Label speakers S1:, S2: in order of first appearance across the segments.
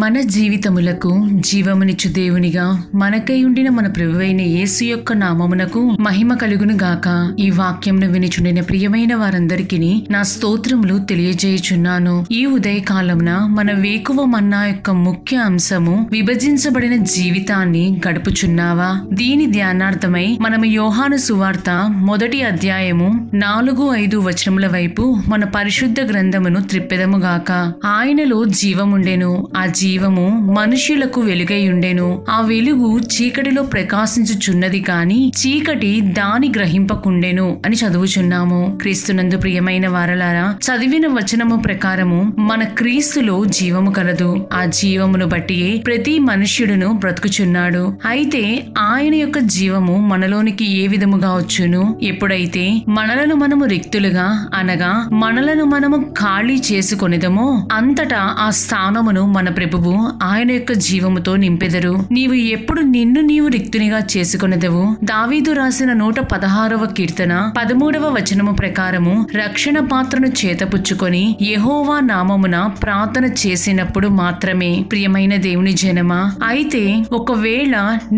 S1: మన జీవితములకు జీవమునిచ్చు దేవునిగా మనకై ఉండిన మన ప్రభువైన యేసు యొక్క నామమునకు మహిమ కలుగును గాక. ఈ వాక్యంను వినిచుండిన ప్రియమైన వారందరికీ నా స్తోత్రములు తెలియజేయుచున్నాను. ఈ ఉదయకాలమున మన వేకువ మన్నా యొక్క ముఖ్య అంశము విభజించబడిన జీవితాన్ని గడుపుచున్నావా? దీని ధ్యానార్థమై మనము యోహాను సువార్త 1వ అధ్యాయము 4-5 వచనముల వైపు మన పరిశుద్ధ గ్రంథమును త్రిప్పెదముగాక. ఆయనలో జీవముండెను, ఆ జీవము మనుష్యులకు వెలుగై ఉండెను. ఆ వెలుగు చీకటిలో ప్రకాశించుచున్నది కాని చీకటి దాని గ్రహింపకుండెను అని చదువుచున్నాము. క్రీస్తునందు ప్రియమైన వారలారా, చదివిన వచనము ప్రకారము మన క్రీస్తులో జీవము కలదు. ఆ జీవమును బట్టియే ప్రతి మనుష్యుడును బ్రతుకుచున్నాడు. అయితే ఆయన యొక్క జీవము మనలోనికి ఏ విధముగా వచ్చును? ఎప్పుడైతే మనలను మనము రిక్తులుగా అనగా మనలను మనము ఖాళీ చేసుకొనిదమో అంతటా ఆ స్థానమును మన ప్రభువు ఆయన యొక్క జీవముతో నింపెదరు. నీవు ఎప్పుడు నిన్ను నీవు రిక్తునిగా చేసుకొనెదవు? దావీదు రాసిన 116వ కీర్తన 13వ వచనము ప్రకారము రక్షణ పాత్రను చేతపుచ్చుకొని యెహోవా నామమున ప్రార్థన చేసినప్పుడు మాత్రమే. ప్రియమైన దేవుని జనమా, అయితే ఒకవేళ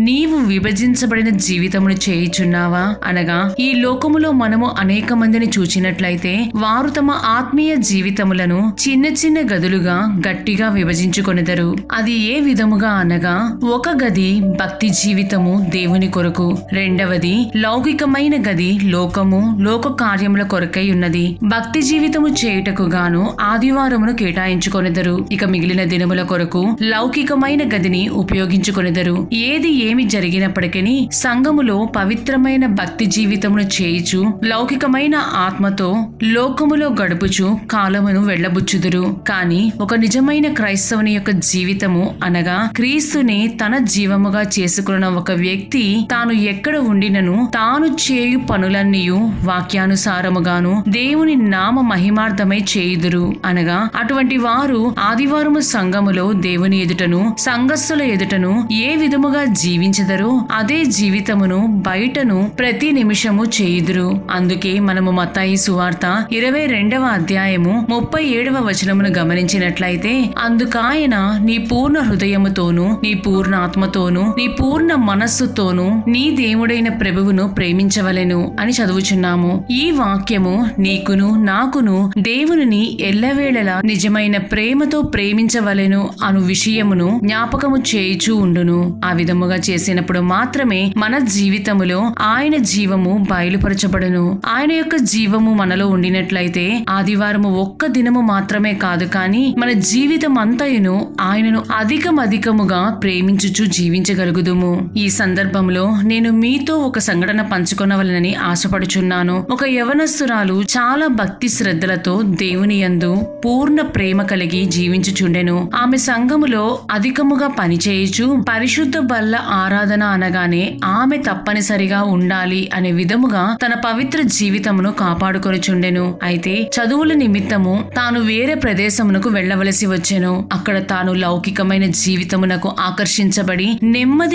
S1: నీవు విభజించబడిన జీవితమును చేయుచున్నావా? అనగా ఈ లోకములో మనము అనేక మందిని చూచినట్లయితే వారు తమ ఆత్మీయ జీవితములను చిన్న చిన్న గదులుగా గట్టిగా విభజించుకొనెదరు. అది ఏ విధముగా అనగా, ఒక గది భక్తి జీవితము దేవుని కొరకు, రెండవది లౌకికమైన గది లోకము లోక కార్యముల కొరకై ఉన్నది. భక్తి జీవితము చేయుటకు గాను ఆదివారమును కేటాయించుకొనెదరు. ఇక మిగిలిన దినముల కొరకు లౌకికమైన గదిని ఉపయోగించుకొనెదరు. ఏది ఏమి జరిగినప్పటికీ సంఘములో పవిత్రమైన భక్తి జీవితమును చేయుచు లౌకికమైన ఆత్మతో లోకములో గడుపుచు కాలమును వెళ్లబుచ్చుదురు. కాని ఒక నిజమైన క్రైస్తవుని యొక్క జీవితము అనగా క్రీస్తుని తన జీవముగా చేసుకున్న ఒక వ్యక్తి తాను ఎక్కడ ఉండినను తాను చేయు పనులన్నీయు వాక్యానుసారముగాను దేవుని నామ మహిమార్థమై చేయుదురు. అనగా అటువంటి వారు ఆదివారము సంఘములో దేవుని ఎదుటను సంఘస్థుల ఎదుటను ఏ విధముగా జీవించెదరో అదే జీవితమును బయటను ప్రతి నిమిషము చేయుదురు. అందుకే మనము మత్తయి సువార్త 22వ అధ్యాయము 37వ వచనమును గమనించినట్లయితే, అందుకాయన నీ పూర్ణ హృదయముతోను నీ పూర్ణ ఆత్మతోను నీ పూర్ణ మనస్సుతోను నీ దేవుడైన ప్రభువును ప్రేమించవలెను అని చదువుచున్నాము. ఈ వాక్యము నీకును నాకును దేవునిని ఎల్లవేళలా నిజమైన ప్రేమతో ప్రేమించవలెను అను విషయమును జ్ఞాపకము చేయుచూ ఉండును. ఆ విధముగా చేసినప్పుడు మాత్రమే మన జీవితములో ఆయన జీవము బయలుపరచబడును. ఆయన యొక్క జీవము మనలో ఉండినట్లయితే ఆదివారము ఒక్క దినము మాత్రమే కాదు, కానీ మన జీవితం అంతయును ఆయనను అధికముగా ప్రేమించుచు జీవించగలుగుదుము. ఈ సందర్భంలో నేను మీతో ఒక సంఘటన పంచుకొనవలనని ఆశపడుచున్నాను. ఒక యవనస్తురాలు చాలా భక్తి శ్రద్ధలతో దేవుని యందు పూర్ణ ప్రేమ కలిగి జీవించుచుండెను. ఆమె సంఘములో అధికముగా పనిచేయుచు పరిశుద్ధ బల్ల ఆరాధన అనగానే ఆమె తప్పనిసరిగా ఉండాలి అనే విధముగా తన పవిత్ర జీవితమును కాపాడుకొనుచుండెను. అయితే చదువుల నిమిత్తము తాను వేరే ప్రదేశమునకు వెళ్లవలసి వచ్చెను. అక్కడ తాను లౌకికమైన జీవితమునకు ఆకర్షించబడి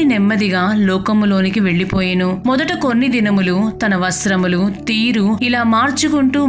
S1: నెమ్మదిగా లోకములోనికి వెళ్లిపోయెను. మొదట కొన్ని దినములు తన వస్త్రములు తీరు ఇలా మార్చుకుంటూ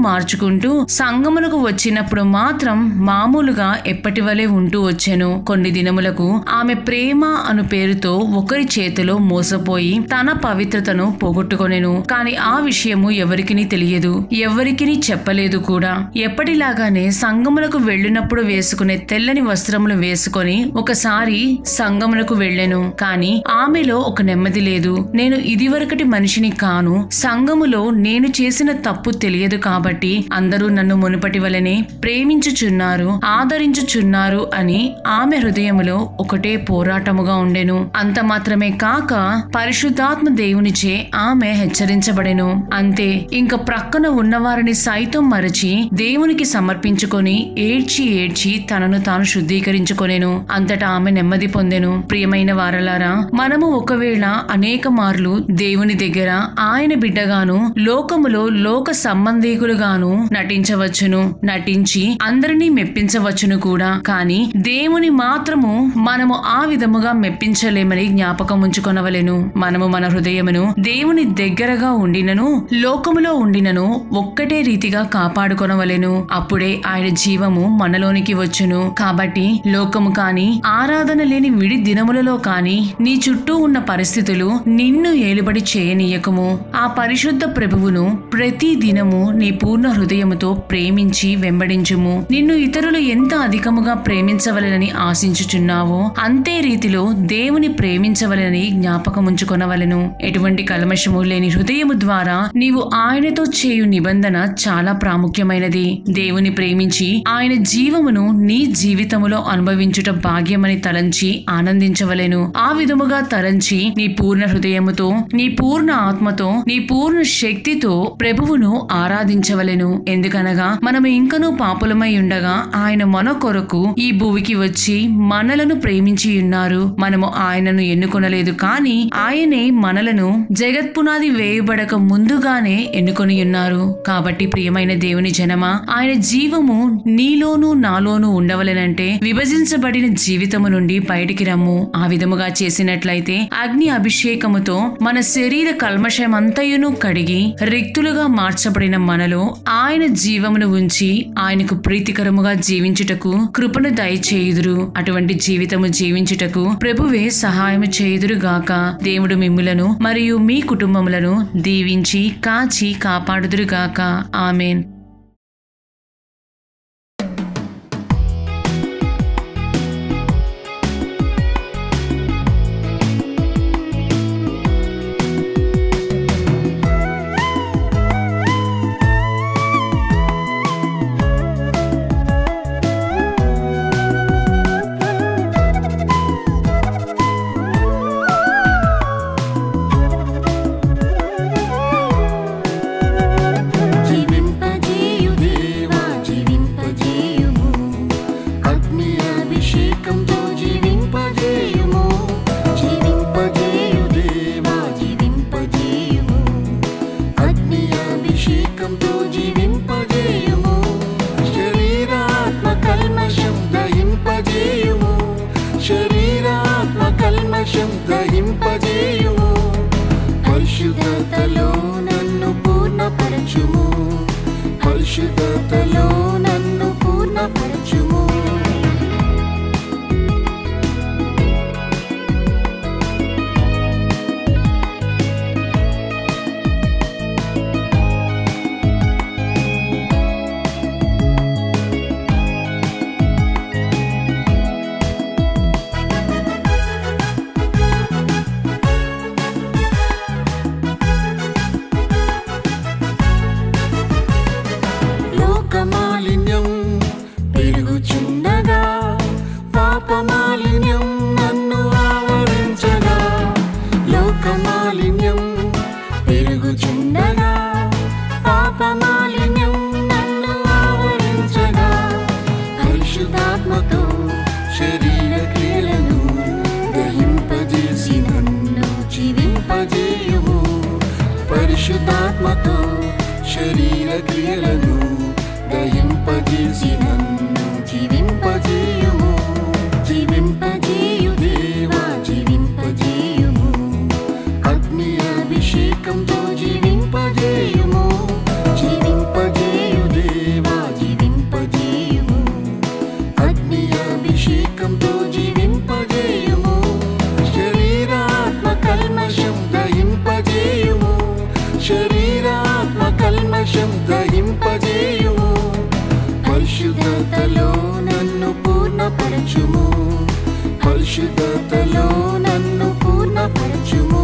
S1: సంగమునకు వచ్చినప్పుడు మాత్రం మామూలుగా ఎప్పటి వలె ఉంటూ వచ్చెను. కొన్ని దినములకు ఆమె ప్రేమ అను పేరుతో ఒకరి చేతిలో మోసపోయి తన పవిత్రతను పోగొట్టుకొనెను. కాని ఆ విషయము ఎవరికిని తెలియదు, ఎవరికిని చెప్పలేదు కూడా. ఎప్పటిలాగానే సంగములకు వెళ్ళినప్పుడు వేసుకునే తెల్లని వస్త్రములు వేసుకొని ఒకసారి సంగమునకు వెళ్ళెను. కాని ఆమెలో ఒక నెమ్మది లేదు. నేను ఇదివరకటి మనిషిని కాను, సంఘములో నేను చేసిన తప్పు తెలియదు కాబట్టి అందరూ నన్ను మునుపటి వలనే ప్రేమించుచున్నారు, ఆదరించుచున్నారు అని ఆమె హృదయములో ఒకటే పోరాటముగా ఉండెను. అంత మాత్రమే కాక పరిశుద్ధాత్మ దేవునిచే ఆమె హెచ్చరించబడెను. అంతే, ఇంక ప్రక్కన ఉన్నవారిని సైతం మరచి దేవునికి సమర్పించుకొని ఏడ్చి తనను తాను శుద్ధీకరించుకొని పంచుకొనెను. అంతటా ఆమె నెమ్మది పొందెను. ప్రియమైన వారలారా, మనము ఒకవేళ అనేక మార్లు దేవుని దగ్గర ఆయన బిడ్డగాను, లోకములో లోక సంబంధీకులుగాను నటించవచ్చును, నటించి అందరినీ మెప్పించవచ్చును కూడా. కానీ దేవుని మాత్రము మనము ఆ విధముగా మెప్పించలేమని జ్ఞాపకం ఉంచుకొనవలెను. మనము మన హృదయమును దేవుని దగ్గరగా ఉండినను, లోకములో ఉండినను ఒక్కటే రీతిగా కాపాడుకొనవలెను. అప్పుడే ఆయన జీవము మనలోనికి వచ్చును. కాబట్టి లోకము కాని, ఆరాధన లేని విడి దినములలో కాని నీ చుట్టూ ఉన్న పరిస్థితులు నిన్ను ఏలుబడి చేయనీయకము. ఆ పరిశుద్ధ ప్రభువును ప్రతి దినము నీ పూర్ణ హృదయముతో ప్రేమించి వెంబడించుము. నిన్ను ఇతరులు ఎంత అధికముగా ప్రేమించవలెనని ఆశించుచున్నావో అంతే రీతిలో దేవుని ప్రేమించవలెనని జ్ఞాపకం ఉంచుకొనవలెను. ఎటువంటి కల్మషము లేని హృదయము ద్వారా నీవు ఆయనతో చేయు నిబంధన చాలా ప్రాముఖ్యమైనది. దేవుని ప్రేమించి ఆయన జీవమును నీ జీవితములో అనుభవించుట భాగ్యమని తలంచి ఆనందించవలెను. ఆ విధముగా తలంచి నీ పూర్ణ హృదయముతో, నీ పూర్ణ ఆత్మతో, నీ పూర్ణ శక్తితో ప్రభువును ఆరాధించవలెను. ఎందుకనగా మనము ఇంకనూ పాపులమై ఉండగా ఆయన మన కొరకు ఈ భూమికి వచ్చి మనలను ప్రేమించి ఉన్నారు. మనము ఆయనను ఎన్నుకొనలేదు, కానీ ఆయనే మనలను జగత్పునాది వేయబడక ముందుగానే ఎన్నుకొని ఉన్నారు. కాబట్టి ప్రియమైన దేవుని జనమా, ఆయన జీవము నీలోనూ నాలోనూ ఉండవలెనంటే విభజించబడిన జీవితము నుండి బయటికి రమ్ము. ఆ విధముగా చేసినట్లయితే అగ్ని అభిషేకముతో మన శరీర కల్మషమంతయును కడిగి రిక్తులుగా మార్చబడిన మనలో ఆయన జీవమును ఉంచి ఆయనకు ప్రీతికరముగా జీవించుటకు కృపను దయచేయుదురు. అటువంటి జీవితము జీవించుటకు ప్రభువే సహాయము చేయుదురుగాక. దేవుడు మిమ్ములను మరియు మీ కుటుంబములను దీవించి కాచి కాపాడుదురుగాక. ఆమేన్.
S2: పరిశుద్ధతలో నన్ను పూర్ణపరచుము, పరిశుద్ధతలో నన్ను పూర్ణపరచుము. లోకమాలిన్యం పెరుగుచుండగా, పాపమాలిన్యం నన్ను ఆవరించగా. లోకమాలిన్యం పెరుగుచుండగా, పాపమాలిన్యం నన్ను ఆవరించగా. పరిశుద్ధాత్మతో శరీర క్రియలను దహింపజేసి నన్ను జీవింపజేయుము. పరిశుద్ధాత్మతో శరీర క్రియలను దహింపజేసి నన్ను జీవింపజేయుము. జీవింపజేయు దేవా జీవింపజేయుము, అగ్ని అభిషేకంతో జీవింపజేయుము. జీవింపజేయు దేవా జీవింపజేయుము, అగ్ని అభిషేకంతో జీవింపజేయుము. శరీరాత్మ కల్మషం దహింపజేయుము, శరీరాత్మ కల్మషం దహింపజేయుము. పరిశుద్ధతలో నన్ను పూర్ణపరచుము, పరిశుద్ధతలో నన్ను పూర్ణపరచుము.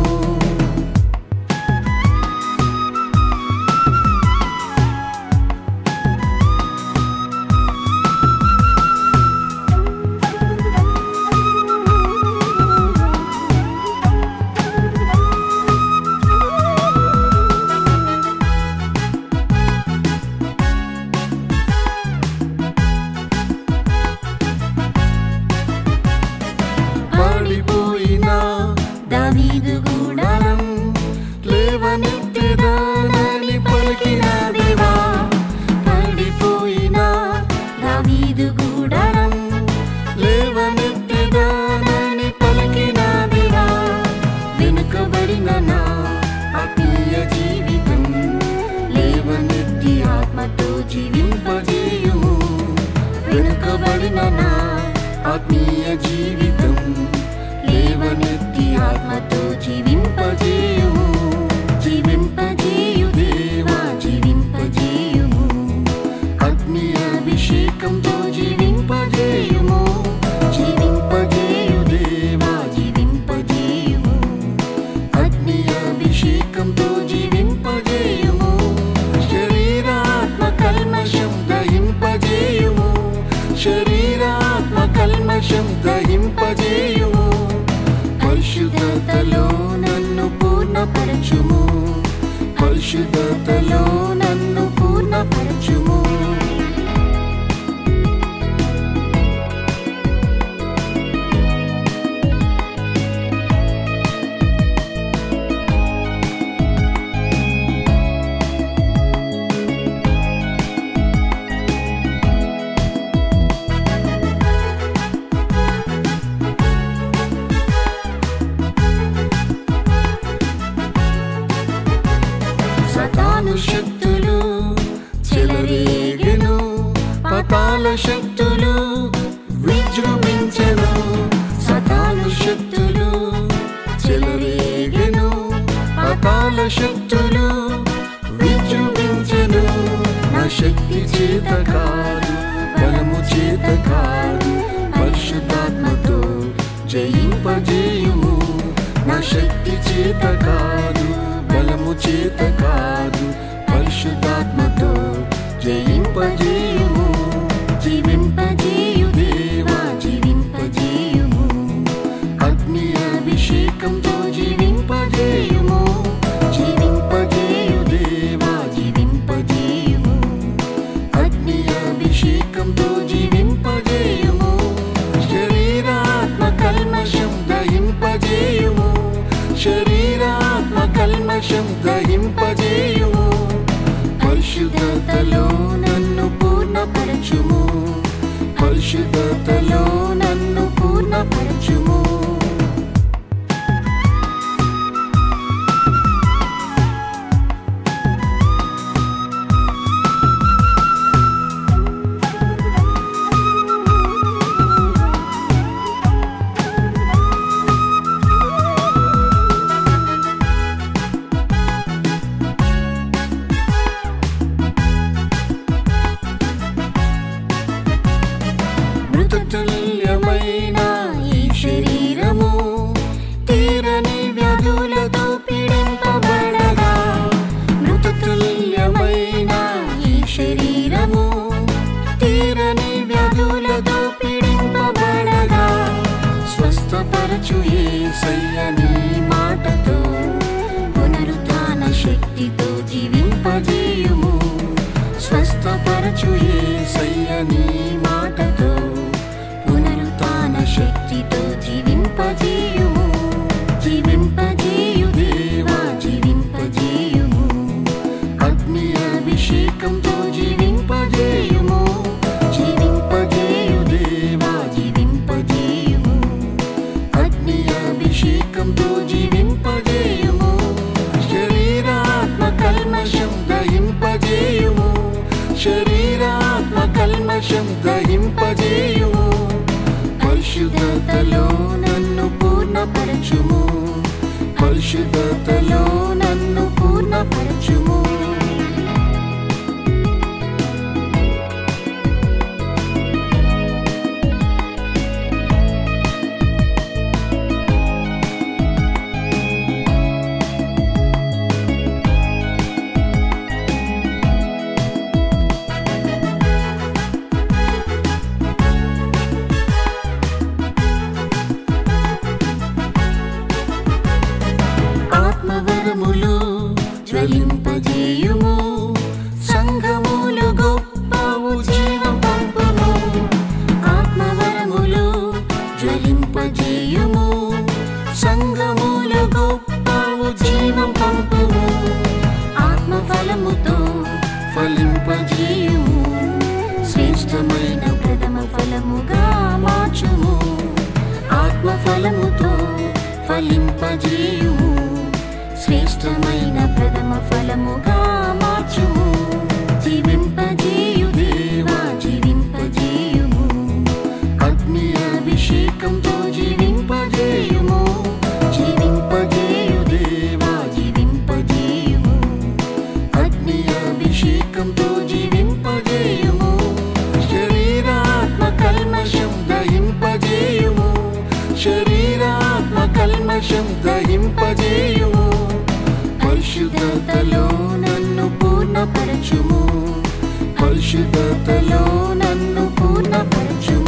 S2: అభిషేకంతో జీవింపజేయుము శరీరాత్మ కల్మషం దహింపజేయుము శరీరాత్మ కల్మషం దహింపజేయుము పరిశుద్ధతలో నన్ను పూర్ణపరచుము పరిశుద్ధతలో నన్ను పూర్ణపరచుము శక్తులు చెలరేగెను పతాళ శక్తులు విజృంభించెను సతాను శక్తులు చెలరేగెను పతాళ శక్తులు విజృంభించెను నా శక్తి చేత కాదు బలము చేత కాదు పరిశుద్ధాత్మతో జయింపజేయుము నా శక్తి చేత కాదు బలము చేత కాదు పరిశుద్ధాత్మతో జయింపజేయుము జీవింపజేయు దేవా జీవింపజేయుము అగ్ని అభిషేకంతో జీవింపజేయుము జీవింపజేయు దేవా జీవింపజేయుము అగ్ని అభిషేకంతో జీవింపజేయుము శరీరాత్మ కల్మషం దహింపజేయుము శరీరాత్మ కల్మషం దహింపజేయుము పరిశుద్ధతలో నన్ను పూర్ణపరచుము పరిశుద్ధతలో నన్ను పూర్ణపరచుము మృతతుల్యమైన ఈ శరీరము తీరని వ్యాధులతో పీడింపబడగా మృతతుల్యమైన ఈ శరీరము తీరని వ్యాధులతో పీడింపబడగా స్వస్థపరచు యేసయ్య నీ మాటతో పునరుత్థాన శక్తితో జీవింపజేయుము స్వస్థపరచు యేసయ్య నీ మాటతో శక్తితో జీవింపజేయుము జీవింపజేయు దేవా జీవింపజేయుము అగ్ని అభిషేకంతో జీవింపజేయుము జీవింపజేయు దేవా జీవింపజేయుము అగ్ని అభిషేకంతో జీవింపజేయుము శరీరాత్మ కల్మషం దహింపజేయుము శరీరాత్మ కల్మషం దహింపజేయుము పరిశుద్ధతలో నన్ను పూర్ణపరచుము పరిశుద్ధతలో నన్ను పూర్ణపరచుము ఆత్మవరములు జ్వలింపజేయుము సంఘములు గొప్పవు జీవం పంపుము ఆత్మవరములు జ్వలింపజేయుము సంఘములు గొప్పవు జీవం పంపుము ఆత్మఫలముతో ఫలింపజేయుము శ్రేష్టమైన ప్రథమ ఫలముగా మార్చుము ఆత్మఫలముతో ఫలింపజేయుము శ్రేష్టమైన ప్రథమ ఫలముగా మార్చుము జీవింపజేయు దేవా జీవింపజేయుము అగ్ని అభిషేకంతో జీవింపజేయుము జీవింపజేయు దేవా జీవింపజేయుము అగ్ని అభిషేకంతో జీవింపజేయుము శరీరాత్మ కల్మషం దహింపజేయుము శరీరాత్మ కల్మషం దహింపజేయుము పరిశుద్ధ పరిశుద్ధతలో నన్ను పూర్ణపరచుము, పరిశుద్ధతలో నన్ను పూర్ణపరచుము.